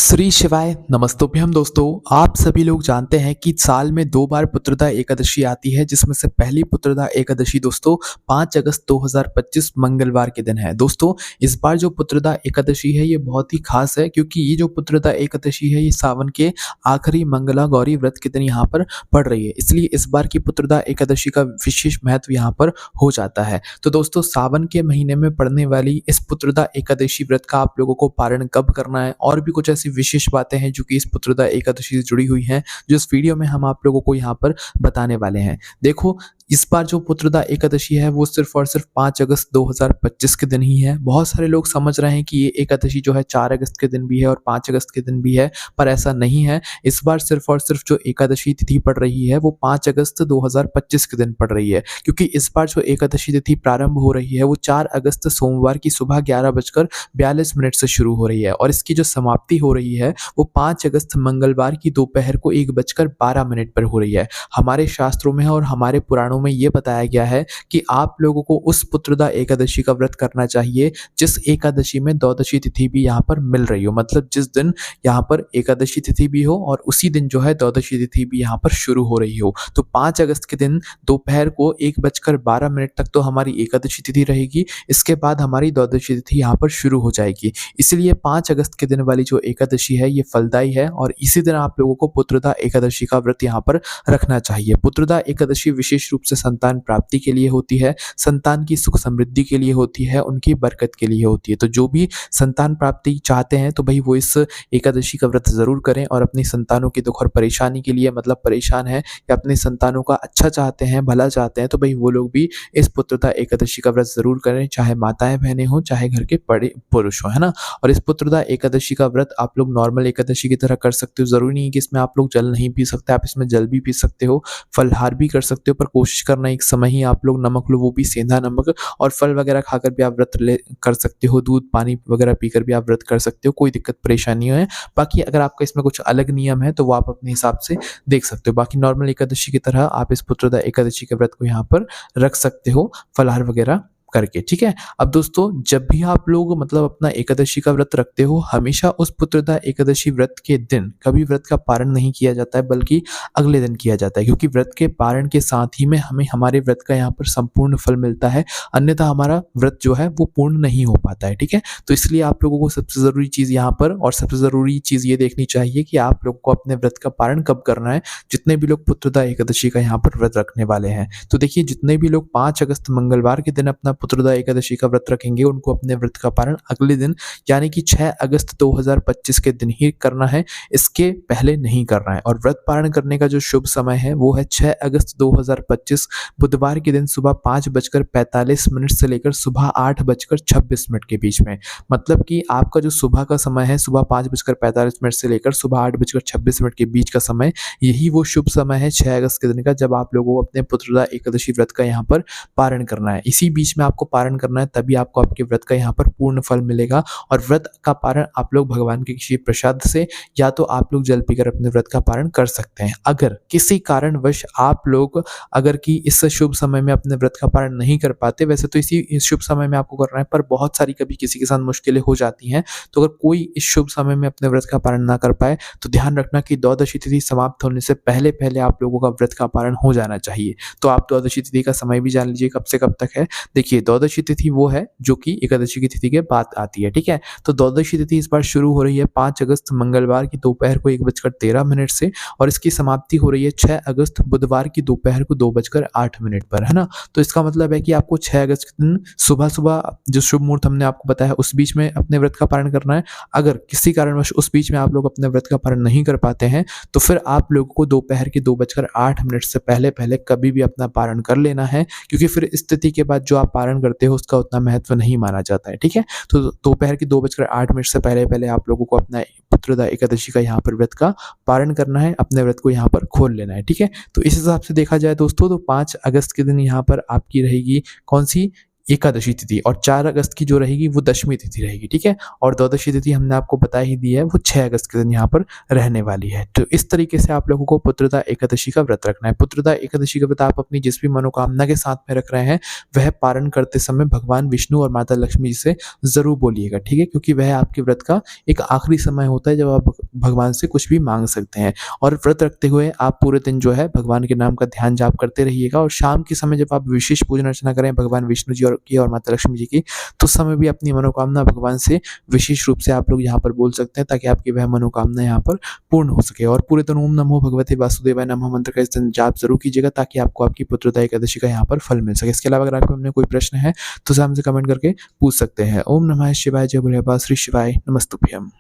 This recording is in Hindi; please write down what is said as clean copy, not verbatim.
श्री शिवाय नमस्तोभ्यम दोस्तों। आप सभी लोग जानते हैं कि साल में 2 बार पुत्रदा एकादशी आती है, जिसमें से पहली पुत्रदा एकादशी दोस्तों 5 अगस्त 2025 मंगलवार के दिन है। दोस्तों, इस बार जो पुत्रदा एकादशी है ये बहुत ही खास है, क्योंकि ये जो पुत्रदा एकादशी है ये सावन के आखिरी मंगला गौरी व्रत के दिन यहाँ पर पड़ रही है। इसलिए इस बार की पुत्रदा एकादशी का विशेष महत्व यहाँ पर हो जाता है। तो दोस्तों, सावन के महीने में पड़ने वाली इस पुत्रदा एकादशी व्रत का आप लोगों को पारण कब करना है, और भी कुछ ऐसी विशेष बातें हैं जो कि इस पुत्रदा एकादशी से जुड़ी हुई हैं, जो इस वीडियो में हम आप लोगों को यहाँ पर बताने वाले हैं। देखो, इस बार जो पुत्रदा एकादशी है वो सिर्फ और सिर्फ 5 अगस्त 2025 के दिन ही है। बहुत सारे लोग समझ रहे हैं कि ये एकादशी जो है 4 अगस्त के दिन भी है और 5 अगस्त के दिन भी है, पर ऐसा नहीं है। इस बार सिर्फ और सिर्फ जो एकादशी तिथि पड़ रही है वो 5 अगस्त 2025 के दिन पड़ रही है, क्योंकि इस बार जो एकादशी तिथि प्रारंभ हो रही है वो 4 अगस्त सोमवार की सुबह 11:42 से शुरू हो रही है, और इसकी जो समाप्ति हो रही है वो 5 अगस्त मंगलवार की दोपहर को 1:12 पर हो रही है। हमारे शास्त्रों में और हमारे पुराणों में ये बताया गया है कि आप लोगों को उस पुत्रदा एकादशी का व्रत करना चाहिए जिस एकादशी में द्वादशी तिथि भी यहाँ पर मिल रही हो, मतलब जिस दिन यहाँ पर एकादशी तिथि भी हो और उसी दिन जो है द्वादशी तिथि भी यहाँ पर शुरू हो रही हो। तो 5 अगस्त के दिन दोपहर को 1:12 तक तो हमारी एकादशी तिथि रहेगी। इसके बाद हमारी द्वादशी तिथि यहाँ पर शुरू हो जाएगी। इसलिए 5 अगस्त के दिन वाली जो एकादशी है ये फलदायी है, और इसी दिन आप लोगों को पुत्रदा एकादशी का व्रत यहाँ पर रखना चाहिए। पुत्रदा एकादशी विशेष रूप से संतान प्राप्ति के लिए होती है, संतान की सुख समृद्धि के लिए होती है, उनकी बरकत के लिए होती है। तो जो भी संतान प्राप्ति चाहते हैं तो भाई वो इस एकादशी का व्रत जरूर करें, और अपनी संतानों की दुख और परेशानी के लिए, मतलब परेशान है या अपने संतानों का अच्छा चाहते हैं, भला चाहते हैं, तो भाई वो लोग भी इस पुत्रदा एकादशी का व्रत जरूर करें, चाहे माताएं बहनें हों, चाहे घर के बड़े पुरुष हो, है ना। और इस पुत्रदा एकादशी का व्रत आप लोग नॉर्मल एकादशी की तरह कर सकते हो। जरूरी नहीं है कि इसमें आप लोग जल नहीं पी सकते, आप इसमें जल भी पी सकते हो, फलहार भी कर सकते हो, पर कोशिश करना एक समय ही आप लोग नमक लो, वो भी सेंधा नमक, और फल वगैरह खाकर भी आप व्रत ले कर सकते हो, दूध पानी वगैरह पीकर भी आप व्रत कर सकते हो, कोई दिक्कत परेशानी है। बाकी अगर आपका इसमें कुछ अलग नियम है तो वो आप अपने हिसाब से देख सकते हो। बाकी नॉर्मल एकादशी की तरह आप इस पुत्रदा एकादशी के व्रत को यहाँ पर रख सकते हो, फलहार वगैरह करके, ठीक है। अब दोस्तों, जब भी आप लोग मतलब अपना एकादशी का व्रत रखते हो, हमेशा उस पुत्रदा एकादशी व्रत के दिन कभी व्रत का पारण नहीं किया जाता है, बल्कि अगले दिन किया जाता है, क्योंकि व्रत के पारण के साथ ही में हमें हमारे व्रत का यहाँ पर संपूर्ण फल मिलता है, अन्यथा हमारा व्रत जो है वो पूर्ण नहीं हो पाता है, ठीक है। तो इसलिए आप लोगों को सबसे जरूरी चीज यहाँ पर, और सबसे जरूरी चीज ये देखनी चाहिए कि आप लोगों को अपने व्रत का पारण कब करना है, जितने भी लोग पुत्रदा एकादशी का यहाँ पर व्रत रखने वाले हैं। तो देखिए, जितने भी लोग 5 अगस्त मंगलवार के दिन अपना पुत्रदा एकादशी का व्रत रखेंगे, उनको अपने व्रत का पारण अगले दिन यानी कि 6 अगस्त 2025 के दिन ही करना है, इसके पहले नहीं करना है। और व्रत पारण करने का जो शुभ समय है वो है 6 अगस्त 2025 बुधवार के दिन सुबह 5:45 से लेकर सुबह 8:26 के बीच में। मतलब कि आपका जो सुबह का समय है, सुबह 5:45 से लेकर सुबह 8:26 के बीच का समय, यही वो शुभ समय है 6 अगस्त के दिन का, जब आप लोगों को अपने पुत्रदा एकादशी व्रत का यहाँ पर पारण करना है। इसी बीच में आपको पारण करना है, तभी आपको आपके व्रत का यहाँ पर पूर्ण फल मिलेगा। और व्रत का पारण आप लोग भगवान के किसी प्रसाद से या तो आप लोग जल पीकर अपने व्रत का पारण कर सकते हैं। अगर किसी कारणवश आप लोग अगर कि इस शुभ समय में अपने व्रत का पारण नहीं कर पाते, वैसे तो इस शुभ समय में आपको करना है, पर बहुत सारी कभी किसी के साथ मुश्किलें हो जाती हैं, तो अगर कोई इस शुभ समय में अपने व्रत का पारण ना कर पाए तो ध्यान रखना कि द्वादशी तिथि समाप्त होने से पहले पहले आप लोगों का व्रत का पारण हो जाना चाहिए। तो आप द्वादशी तिथि का समय भी जान लीजिए कब से कब तक है। देखिए, द्वादशी तिथि वो है जो कि एकादशी की तिथि के बाद आती है, ठीक है। तो द्वादशी तिथि इस बार शुरू हो रही है 5 अगस्त मंगलवार की दोपहर को 1:13 से, और इसकी समाप्ति हो रही है 6 अगस्त बुधवार की दोपहर को 2:08 पर, है ना। तो इसका मतलब है कि आपको 6 अगस्त के दिन सुबह सुबह जो शुभ मुहूर्त हमने आपको बताया उस बीच में अपने व्रत का पारण करना है। अगर किसी कारणवश उस बीच में आप लोग अपने व्रत का पारण नहीं कर पाते हैं तो फिर आप लोगों को दोपहर के 2:08 से पहले पहले कभी भी अपना पारण कर लेना है, क्योंकि फिर इस तिथि के बाद जो आप पारण करते हो उसका उतना महत्व नहीं माना जाता है, ठीक है। तो दोपहर के 2:08 से पहले पहले आप लोगों को अपना पुत्रदा एकादशी का यहाँ पर व्रत का पारण करना है, अपने व्रत को यहाँ पर खोल लेना है, ठीक है। तो इस हिसाब से देखा जाए दोस्तों, तो 5 अगस्त के दिन यहाँ पर आपकी रहेगी कौन सी एकादशी तिथि और 4 अगस्त की जो रहेगी वो दशमी तिथि रहेगी, ठीक है? और द्वादशी तिथि हमने आपको बता ही दी है, वो 6 अगस्त के दिन यहाँ पर रहने वाली है। तो इस तरीके से आप लोगों को पुत्रदा एकादशी का व्रत रखना है। पुत्रदा एकादशी का व्रत आप अपनी जिस भी मनोकामना के साथ में रख रहे हैं, वह पारण करते समय भगवान विष्णु और माता लक्ष्मी जी से ज़रूर बोलिएगा, ठीक है? क्योंकि वह आपके व्रत का एक आखिरी समय होता है जब आप भगवान से कुछ भी माँग सकते हैं। और व्रत रखते हुए आप पूरे दिन जो है भगवान के नाम का ध्यान जाप करते रहिएगा और शाम के समय जब आप विशेष पूजन अर्चना करें भगवान विष्णु जी और माता लक्ष्मी जी की, तो उस समय भी अपनी मनोकामना भगवान से विशेष रूप से आप लोग यहाँ पर बोल सकते हैं ताकि आपकी वह मनोकामना यहाँ पर पूर्ण हो सके। और पूरे दिन ओम नमो भगवते वासुदेवाय नमः मंत्र का इस दिन जाप ज़रूर कीजिएगा ताकि आपको आपकी पुत्रदा एकादशी का यहाँ पर फल मिल सके। इसके अलावा अगर आपके मन में कोई प्रश्न है तो उसे हमसे कमेंट करके पूछ सकते हैं। ओम नमः शिवाय, जय भोले बाबा, श्री शिवाय नमस्तुभ्यम।